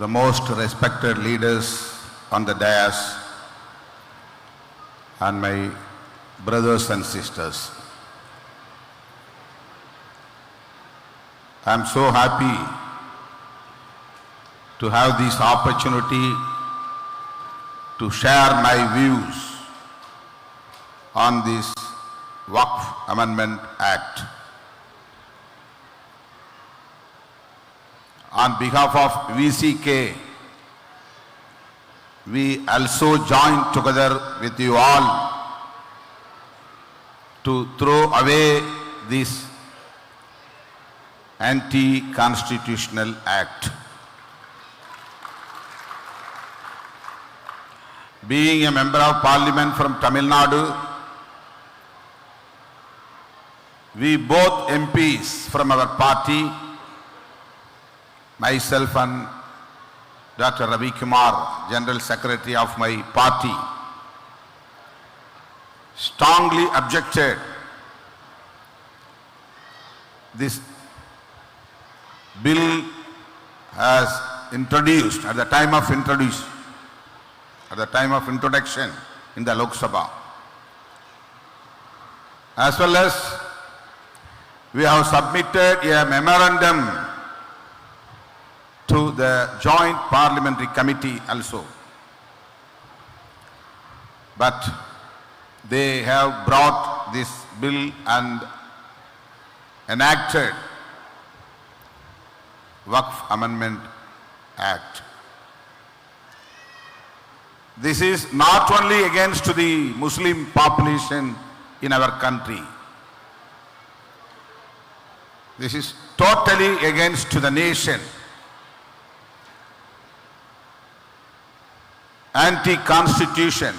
the most respected leaders on the dais, and my brothers and sisters. I am so happy to have this opportunity to share my views on this Waqf Amendment Act. On behalf of VCK, we also join together with you all to throw away this anti-constitutional act. Being a member of parliament from Tamil Nadu, we both MPs from our party, myself and Dr. Ravi Kumar, General Secretary of my party, strongly objected this bill as introduced at the time of introduction in the Lok Sabha. As well as we have submitted a memorandum to the Joint Parliamentary Committee also. But they have brought this bill and enacted Waqf Amendment Act. This is not only against the Muslim population in our country. This is totally against the nation. Anti-constitution.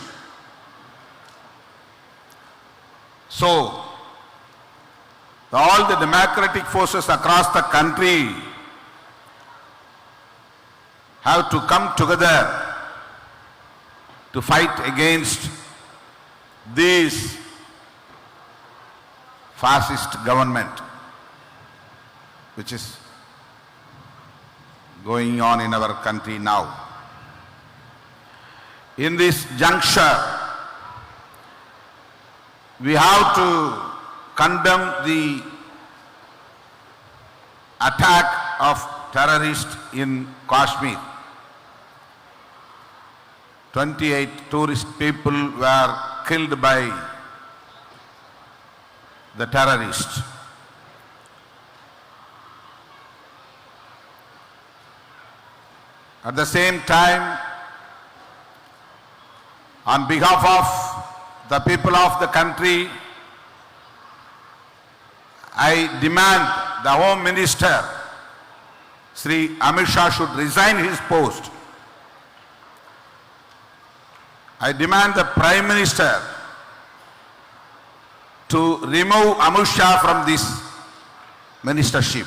So, all the democratic forces across the country have to come together to fight against this fascist government which is going on in our country now. In this juncture, we have to condemn the attack of terrorists in Kashmir. 28 tourist people were killed by the terrorists. At the same time, on behalf of the people of the country, I demand the Home Minister, Sri Amit Shah, should resign his post. I demand the Prime Minister to remove Amit Shah from this ministership.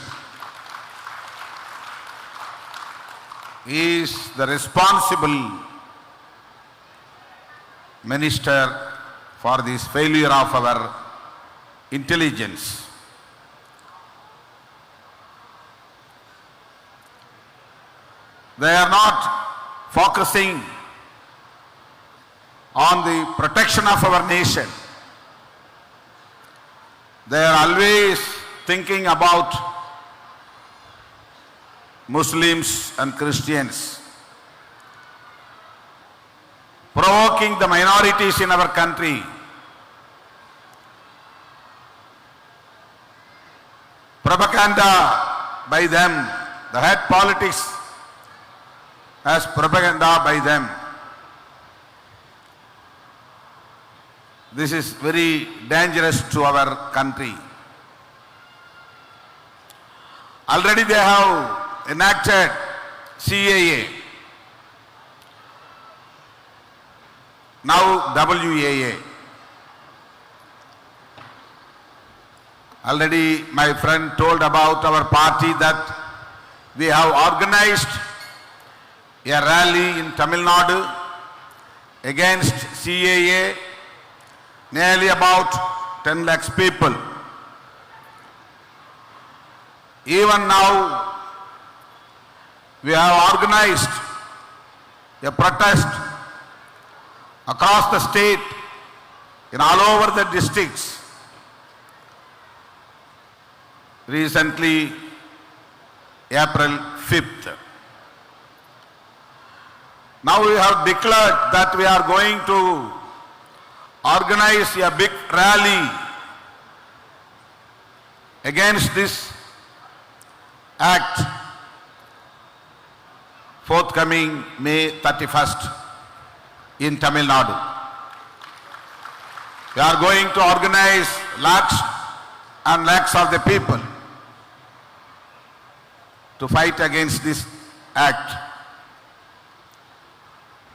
He is the responsible minister for this failure of our intelligence. They are not focusing on the protection of our nation. They are always thinking about Muslims and Christians, provoking the minorities in our country. Propaganda by them, the head politics as propaganda by them. This is very dangerous to our country. Already they have enacted CAA, now WAA. Already my friend told about our party that we have organized a rally in Tamil Nadu against CAA, nearly about 10 lakhs people. Even now, we have organized a protest across the state, in all over the districts. Recently, April 5th. Now we have declared that we are going to organize a big rally against this act forthcoming May 31st in Tamil Nadu. We are going to organize lakhs and lakhs of the people to fight against this act.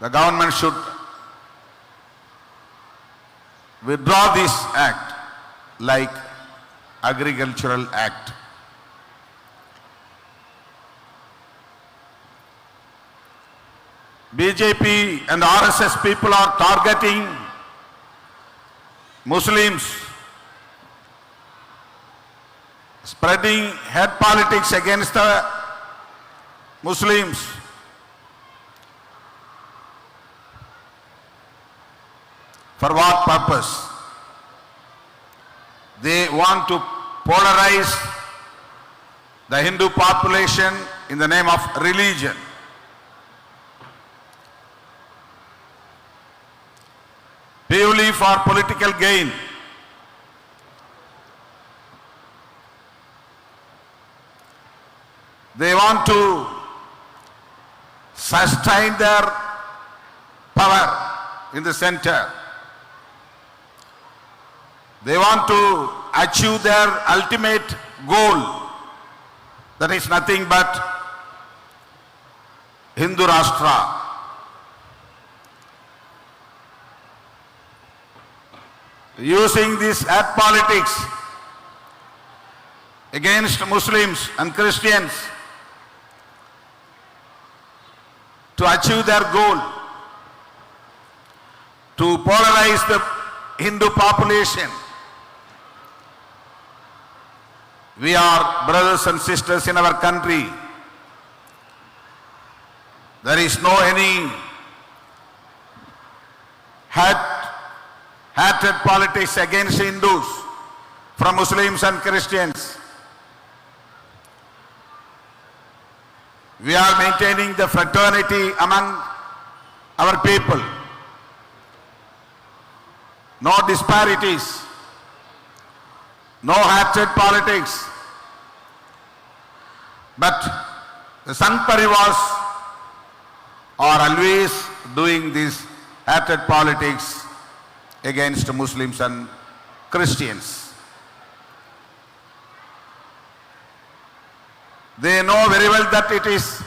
The government should withdraw this act like Agricultural Act. BJP and RSS people are targeting Muslims, spreading hate politics against the Muslims. For what purpose? They want to polarize the Hindu population in the name of religion. Purely for political gain. They want to sustain their power in the center. They want to achieve their ultimate goal, that is nothing but Hindu Rashtra. Using this hate politics against Muslims and Christians to achieve their goal, to polarize the Hindu population. We are brothers and sisters in our country. There is no any hatred politics against Hindus from Muslims and Christians. We are maintaining the fraternity among our people. No disparities, no hatred politics. But the Sant Parivars are always doing this hatred politics against Muslims and Christians. They know very well that it is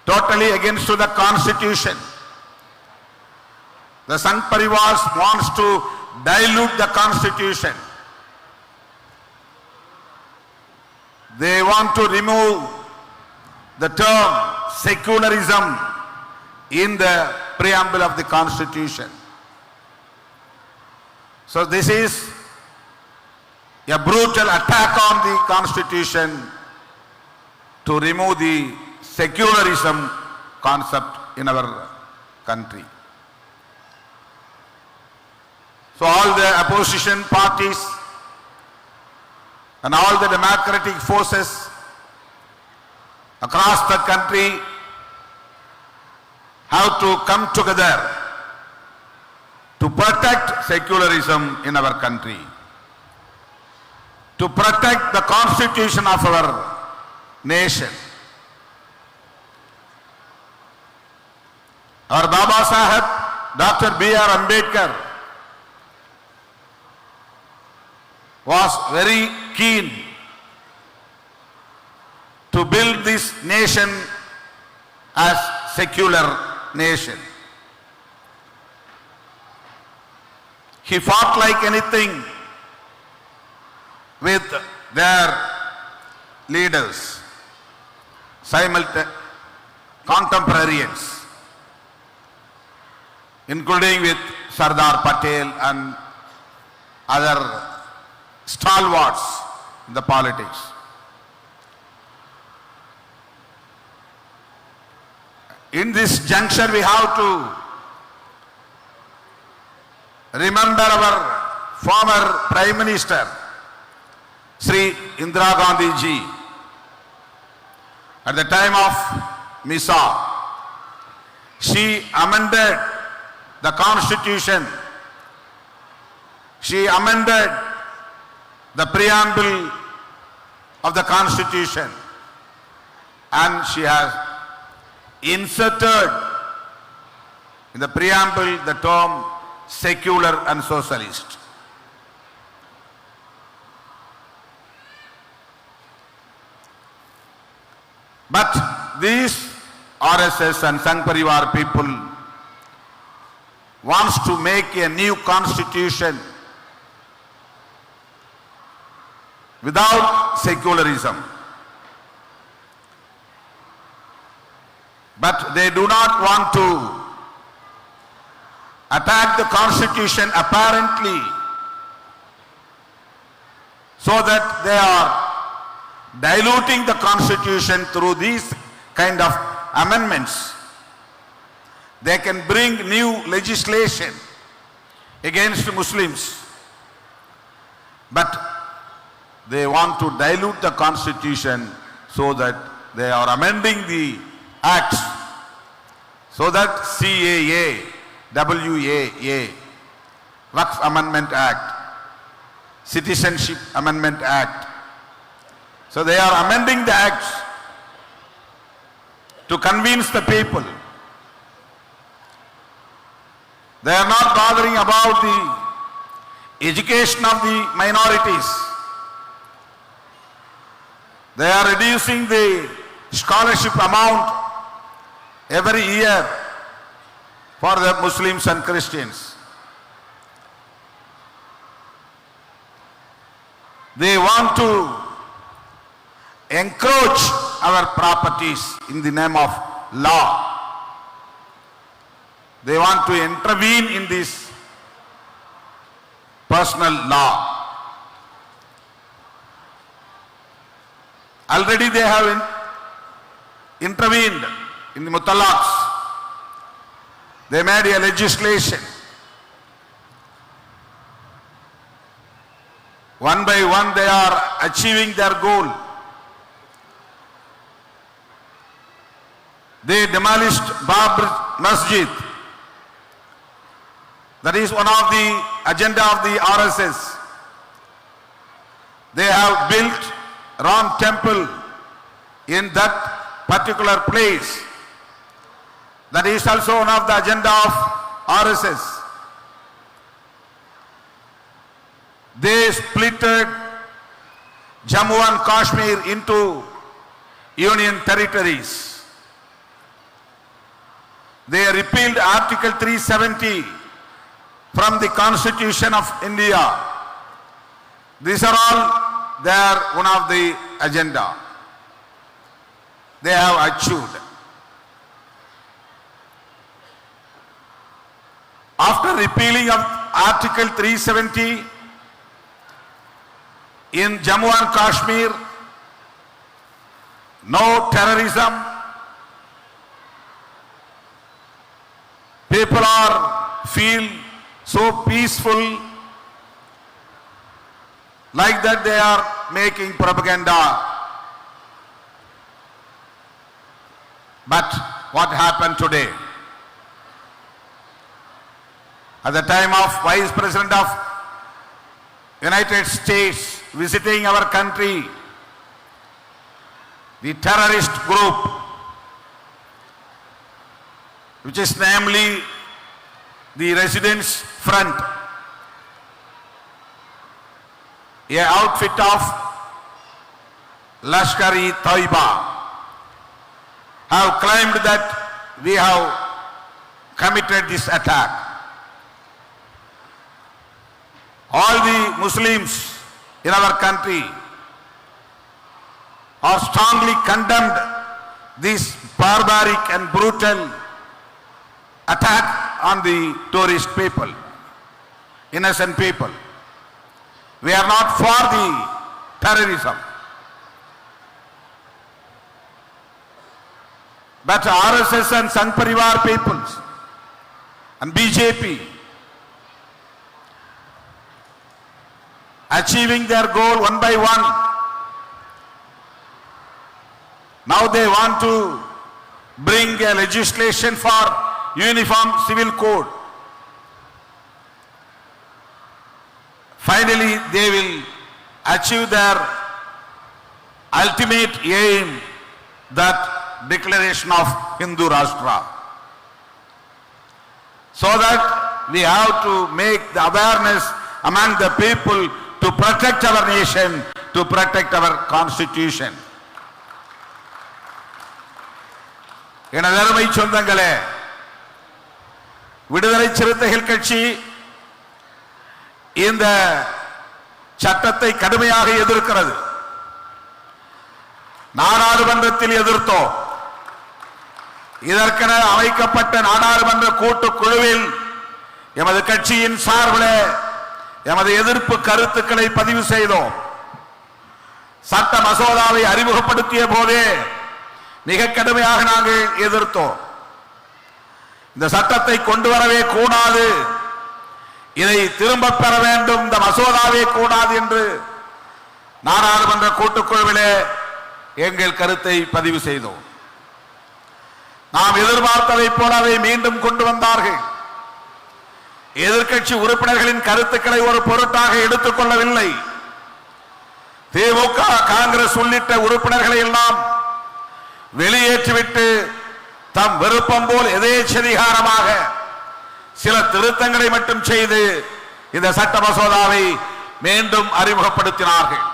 totally against the Constitution. The Sant Parivars wants to dilute the Constitution. They want to remove the term secularism in the preamble of the Constitution. So this is a brutal attack on the Constitution to remove the secularism concept in our country. So all the opposition parties and all the democratic forces across the country have to come together to protect secularism in our country, to protect the constitution of our nation. Our Baba Sahib, Dr. B.R. Ambedkar, was very keen to build this nation as secular nation. He fought like anything with their leaders, contemporaries, including with Sardar Patel and other stalwarts in the politics. In this juncture, we have to remember our former Prime Minister, Sri Indira Gandhi ji. At the time of Misa, she amended the constitution. She amended the preamble of the constitution, and she has inserted in the preamble the term secular and socialist. But these RSS and Sangh Parivar people wants to make a new constitution without secularism. But they do not want to attack the constitution apparently, so that they are diluting the constitution through these kind of amendments. They can bring new legislation against Muslims, but they want to dilute the constitution so that they are amending the acts, so that CAA, WAA, Waqf Amendment Act, Citizenship Amendment Act. So they are amending the acts to convince the people. They are not bothering about the education of the minorities. They are reducing the scholarship amount every year for the Muslims and Christians. They want to encroach our properties in the name of law. They want to intervene in this personal law. Already they have intervened in the mutalaqs. They made a legislation. One by one they are achieving their goal. They demolished Babri Masjid. That is one of the agenda of the RSS. They have built Ram temple in that particular place. That is also one of the agenda of RSS. They splitted Jammu and Kashmir into union territories. They repealed Article 370 from the Constitution of India. These are all their one of the agenda. They have achieved. After repealing of Article 370 in Jammu and Kashmir, no terrorism, people feel so peaceful, like that they are making propaganda. But what happened today? At the time of Vice President of United States visiting our country, the terrorist group, which is namely the Residents Front, a outfit of Lashkar-e-Taiba, have claimed that we have committed this attack. All the Muslims in our country are strongly condemned this barbaric and brutal attack on the tourist people, innocent people. We are not for the terrorism. But RSS and Sangh Parivar peoples and BJP achieving their goal one by one. Now they want to bring a legislation for uniform civil code. Finally, they will achieve their ultimate aim, that declaration of Hindu Rashtra. So that we have to make the awareness among the people to protect our nation, to protect our constitution. எனதருமை சொந்தங்களே, விடுதலை சிறுத்தைகள் கட்சி இந்த சட்டத்தை கடுமையாக எதிர்க்கிறது. நாடாளுமன்றத்தில் எதிர்த்தோம். இதற்கென அமைக்கப்பட்ட நாடாளுமன்ற கூட்டுக்குழுவில் எமது கட்சியின் சார்பில் எமது எதிர்ப்பு கருத்துக்களை பதிவு செய்தோம். சட்ட மசோதாவை அறிமுகப்படுத்திய போதே மிக கடுமையாக நாங்கள் எதிர்த்தோம். இந்த சட்டத்தை கொண்டு வரவே கூடாது, இதை திரும்ப பெற வேண்டும், இந்த மசோதாவே கூடாது என்று நாடாளுமன்ற கூட்டுக்குழுவிலே எங்கள் கருத்தை பதிவு செய்தோம். நாம் எதிர்பார்த்ததை போல அதை மீண்டும் கொண்டு வந்தார்கள். எதிர்க்கட்சி உறுப்பினர்களின் கருத்துக்களை ஒரு பொருட்டாக எடுத்துக் கொள்ளவில்லை. திமுக, காங்கிரஸ் உள்ளிட்ட உறுப்பினர்களை எல்லாம் வெளியேற்றிவிட்டு தம் விருப்பம் போல் எதேச்சதிகாரமாக சில திருத்தங்களை மட்டும் செய்து இந்த சட்ட மசோதாவை மீண்டும் அறிமுகப்படுத்தினார்கள்.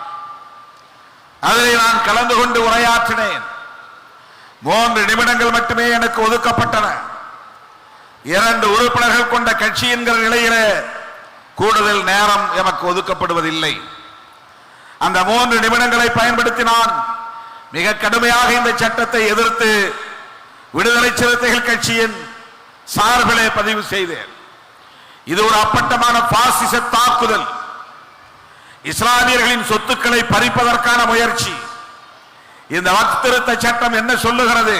அதில் நான் கலந்து கொண்டு உரையாற்றினேன். 3 நிமிடங்கள் மட்டுமே எனக்கு ஒதுக்கப்பட்டன. 2 உறுப்பினர்கள் கொண்ட கட்சி என்கிற நிலையிலே கூடுதல் நேரம் எமக்கு ஒதுக்கப்படுவதில்லை. அந்த 3 நிமிடங்களை பயன்படுத்தி நான் மிக கடுமையாக இந்த சட்டத்தை எதிர்த்து விடுதலை சிறுத்தைகள் கட்சியின் சார்பிலே பதிவு செய்தேன். இது ஒரு அப்பட்டமான பாசிச தாக்குதல், இஸ்லாமியர்களின் சொத்துக்களை பறிப்பதற்கான முயற்சி. இந்த வக்ஃப் திருத்த சட்டம் என்ன சொல்லுகிறது?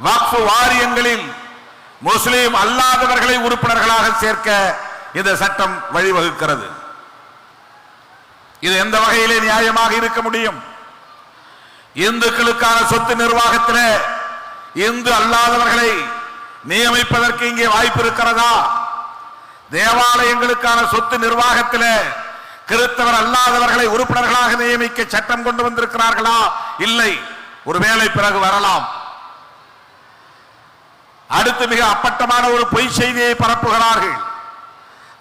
வக்ஃப் வாரியங்களில் முஸ்லிம் அல்லாதவர்களை உறுப்பினர்களாக சேர்க்க இந்த சட்டம் வழிவகுக்கிறது. இது எந்த வகையிலே நியாயமாக இருக்க முடியும்? இந்துக்களுக்கான சொத்து நிர்வாகத்தில் இந்து அல்லாதவர்களை நியமிப்பதற்கு இங்கே வாய்ப்பு இருக்கிறதா? தேவாலயங்களுக்கான சொத்து நிர்வாகத்தில் கிறிஸ்தவர் அல்லாதவர்களை உறுப்பினர்களாக நியமிக்க சட்டம் கொண்டு வந்திருக்கிறார்களா? இல்லை. ஒருவேளை பிறகு வரலாம். அடுத்து மிக அப்பட்டமான ஒரு பொய் செய்தியை பரப்புகிறார்கள்.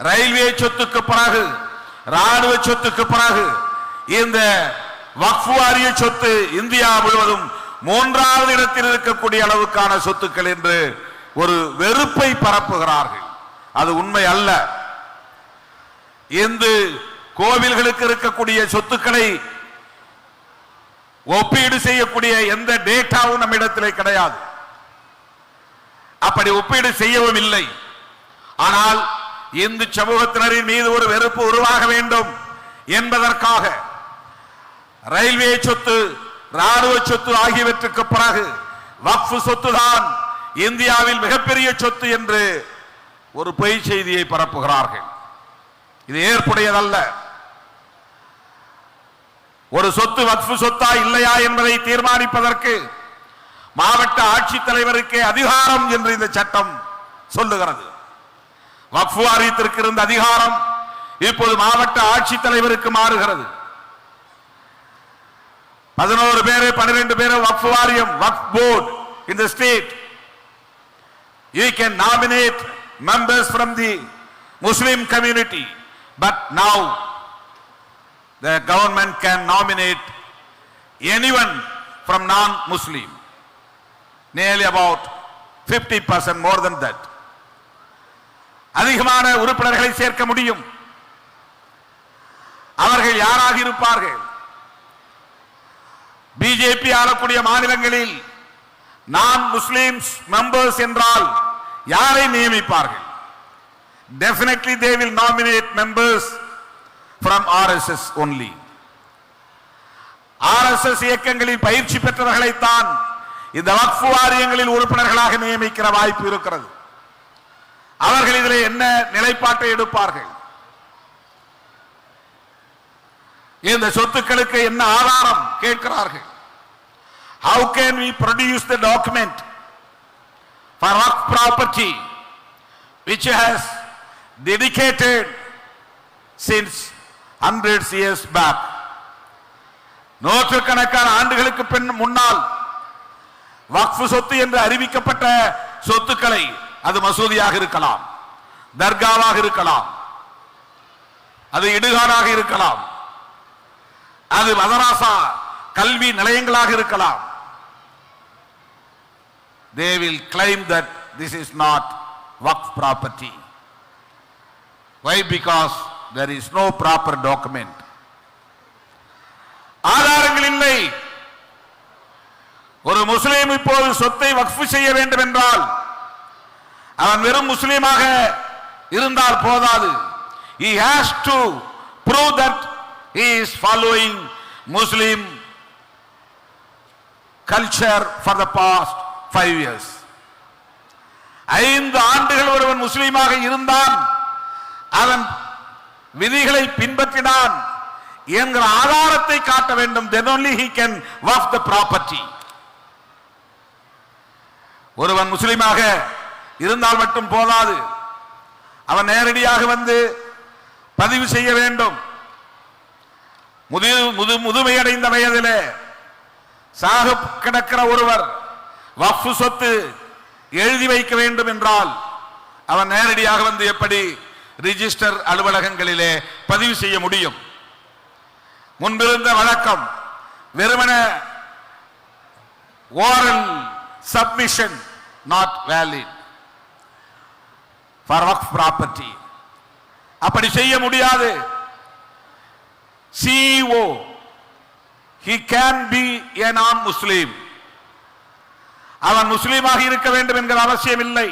ரயில்வே சொத்துக்கு பிறகு, ராணுவ சொத்துக்கு பிறகு இந்த வக்ஃப் வாரிய சொத்து இந்தியா முழுவதும் 3வது இடத்தில் இருக்கக்கூடிய அளவுக்கான சொத்துக்கள் என்று ஒரு வெறுப்பை பரப்புகிறார்கள். அது உண்மை அல்ல. இந்து கோவில்களுக்கு இருக்கக்கூடிய சொத்துக்களை ஒப்பீடு செய்யக்கூடிய எந்த டேட்டாவும் நம்மிடத்திலே கிடையாது. அப்படி ஒப்பீடு செய்யவும் இல்லை. ஆனால் இந்து சமூகத்தினரின் மீது ஒரு வெறுப்பு உருவாக வேண்டும் என்பதற்காக ரயில்வே சொத்து, ராணுவ சொத்து ஆகியவற்றுக்கு பிறகு வக்ஃப் சொத்து தான் இந்தியாவில் மிகப்பெரிய சொத்து என்று ஒரு பொய் செய்தியை பரப்புகிறார்கள். இது ஏற்புடையதல்ல. ஒரு சொத்து வக்ஃப் சொத்தா இல்லையா என்பதை தீர்மானிப்பதற்கு மாவட்ட ஆட்சித்தலைவருக்கே அதிகாரம் என்று இந்த சட்டம் சொல்லுகிறது. வக்ஃப் வாரியத்திற்கு இருந்த அதிகாரம் இப்போது மாவட்ட ஆட்சித்தலைவருக்கு மாறுகிறது. 11 பேர் 12 பேர் வக்ஃப் வாரியம், வக்ஃப் board in the state. You can nominate members from the Muslim community, but now the government can nominate anyone from non-Muslim, nearly about 50%, more than that. அதிகமான உறுப்பினர்களை சேர்க்க முடியும். அவர்கள் யாராக இருப்பார்கள்? பிஜேபி ஆளக்கூடிய மாநிலங்களில் நான் முஸ்லிம்ஸ் மெம்பர்ஸ் என்றால் யாரை நியமிப்பார்கள்? Definitely they will nominate members from RSS only. RSS இயக்கங்களில் பயிற்சி பெற்றவர்களைத்தான் இந்த வக்ஃப் வாரியங்களில் உறுப்பினர்களாக நியமிக்கிற வாய்ப்பு இருக்கிறது. அவர்கள் இதில் என்ன நிலைப்பாட்டை எடுப்பார்கள், இந்த சொத்துக்களுக்கு என்ன ஆதாரம் கேட்கிறார்கள். How can we produce the document for waqf property which has dedicated since hundreds years back? நூற்றுக்கணக்கான ஆண்டுகளுக்கு முன்னால் வக்ஃப் சொத்து என்று அறிவிக்கப்பட்ட சொத்துக்களை, அது மசூதியாக இருக்கலாம், தர்காவாக இருக்கலாம், அது இடுகாடாக இருக்கலாம், அது மதராசா கல்வி நிலையங்களாக இருக்கலாம். They will claim that this is not waqf property. Why? Because there is no proper document. ஆதாரங்கள் இல்லை. ஒரு முஸ்லிம் இப்போது சொத்தை வக்ஃப் செய்ய வேண்டும் என்றால் அவன் வெறும் முஸ்லிமாக இருந்தால் போதாது. He has to prove that he is following Muslim culture for the past 5 years. 5 ஆண்டுகள் ஒருவன் முஸ்லிமாக இருந்தான், அவன் விதிகளை பின்பற்றினான் என்கிற ஆதாரத்தை காட்ட வேண்டும். Then only he can waqf the property. ஒருவன் முஸ்லிமாக இருந்தால் மட்டும் போதாது, அவன் நேரடியாக வந்து பதிவு செய்ய வேண்டும். முதுமையடைந்த வயதிலே சாக கிடக்கிற ஒருவர் வக்ஃப் சொத்து எழுதி வைக்க வேண்டும் என்றால் அவன் நேரடியாக வந்து எப்படி ரிஜிஸ்டர் அலுவலகங்களிலே பதிவு செய்ய முடியும்? முன்பிருந்த வழக்கம் வெறுமன oral submission not valid for waqf property. அப்படி செய்ய முடியாது. CEO, he can be a non-Muslim. அவன் முஸ்லீமாக இருக்க வேண்டும் என்கிற அவசியம் இல்லை.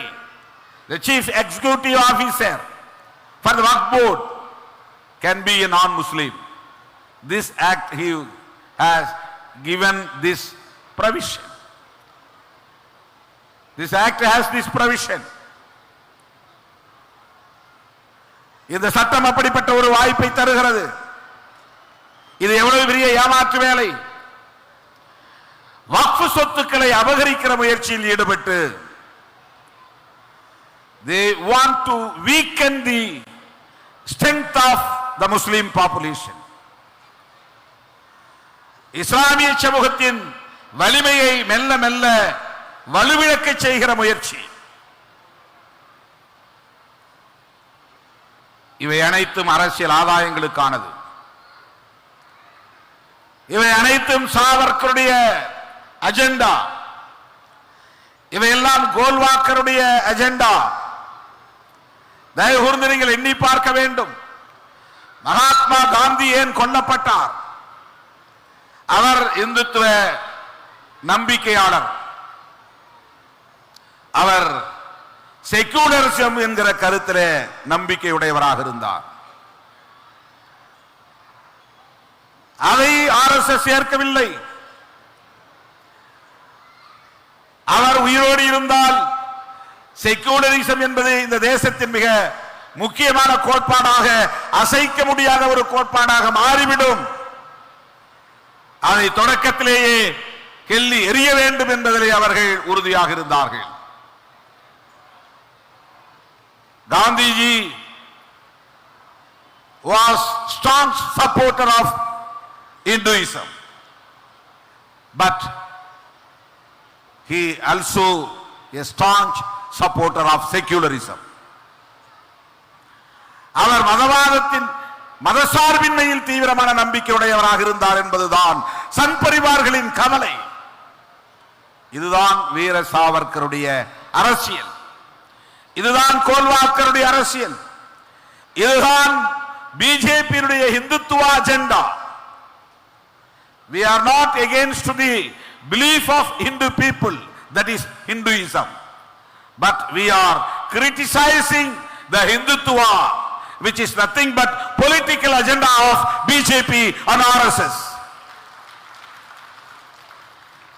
The chief executive officer for the Waqf board can be a non-Muslim. This act he has given this provision. This act has this provision. இந்த சட்டம் அப்படிப்பட்ட ஒரு வாய்ப்பை தருகிறது. இது எவ்வளவு பெரிய ஏமாற்று வேலை! வக்ஃப் சொத்துக்களை அபகரிக்கிற முயற்சியில் ஈடுபட்டு they want to weaken the strength of the Muslim population. இஸ்லாமிய சமூகத்தின் வலிமையை மெல்ல மெல்ல வலுவிழக்க செய்கிற முயற்சி. இவை அனைத்தும் அரசியல் ஆதாயங்களுக்கானது. இவை அனைத்தும் சாவர்கருடைய அஜெண்டா. இவையெல்லாம் கோல்வாக்கருடைய அஜெண்டா. தயவு கூர்ந்து நீங்கள் எண்ணி பார்க்க வேண்டும். மகாத்மா காந்தி ஏன் கொல்லப்பட்டார்? அவர் இந்துத்துவ நம்பிக்கையாளர். அவர் செக்யூலரிசம் என்கிற கருத்திலே நம்பிக்கையுடையவராக இருந்தார். அதை RSS ஏற்கவில்லை. அவர் உயிரோடு இருந்தால் செக்யூலரிசம் என்பது இந்த தேசத்தின் மிக முக்கியமான கோட்பாடாக, அசைக்க முடியாத ஒரு கோட்பாடாக மாறிவிடும். அதை தொடக்கத்திலேயே கெல்லி எறிய வேண்டும் என்பதிலே அவர்கள் உறுதியாக இருந்தார்கள். Gandhiji was strong supporter of Hinduism, but he also a staunch supporter of secularism. அவர் மதவாதத்தின் மதசார்பின்மையில் தீவிரமான நம்பிக்கையுடையவராக இருந்தார் என்பதுதான் சன் பரிவார்களின் கவலை. இதுதான் வீர சாவர்கருடைய அரசியல். இதுதான் கோல்வாக்கருடைய அரசியல். இதுதான் பிஜேபியுடைய இந்துத்துவ agenda. We are not against the belief of Hindu people, that is Hinduism, but we are criticizing the Hindutva, which is nothing but political agenda of BJP and RSS.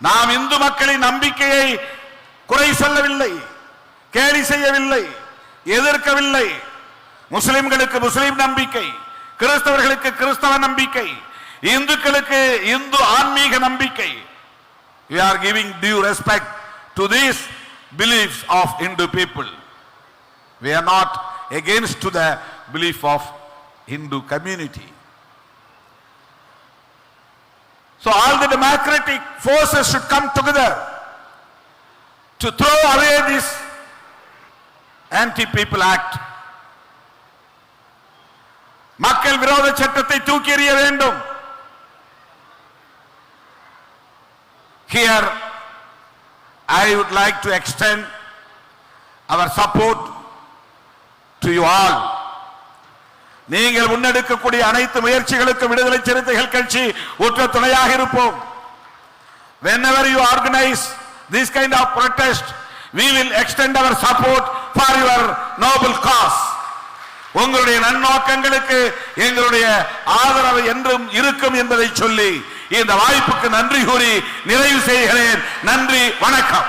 நாம் இந்து மக்களின் நம்பிக்கையை குறை சொல்லவில்லை, கேலி செய்யவில்லை, எதிர்க்கவில்லை. முஸ்லிம்களுக்கு முஸ்லிம் நம்பிக்கை, கிறிஸ்தவர்களுக்கு கிறிஸ்தவ நம்பிக்கை, இந்துக்களுக்கு இந்து ஆன்மீக நம்பிக்கை. We are giving due respect to these beliefs of Hindu people. We are not against to the belief of Hindu community. So all the democratic forces should come together to throw away this anti-people act. மக்கள் விரோத சட்டத்தை தூக்கி எறிய வேண்டும். Here I would like to extend our support to you all. நீங்கள் முன்னெடுக்கக்கூடிய அனைத்து முயற்சிகளுக்கு விடுதலை சிறுத்தைகள் கட்சி உற்ற துணையாக இருப்போம். Whenever you organize this kind of protest, we will extend our support for your noble cause. உங்களுடைய நன்னோக்கங்களுக்கு எங்களுடைய ஆதரவு என்றும் இருக்கும் என்பதை சொல்லி இந்த வாய்ப்புக்கு நன்றி கூறி நிறைவு செய்கிறேன். நன்றி, வணக்கம்.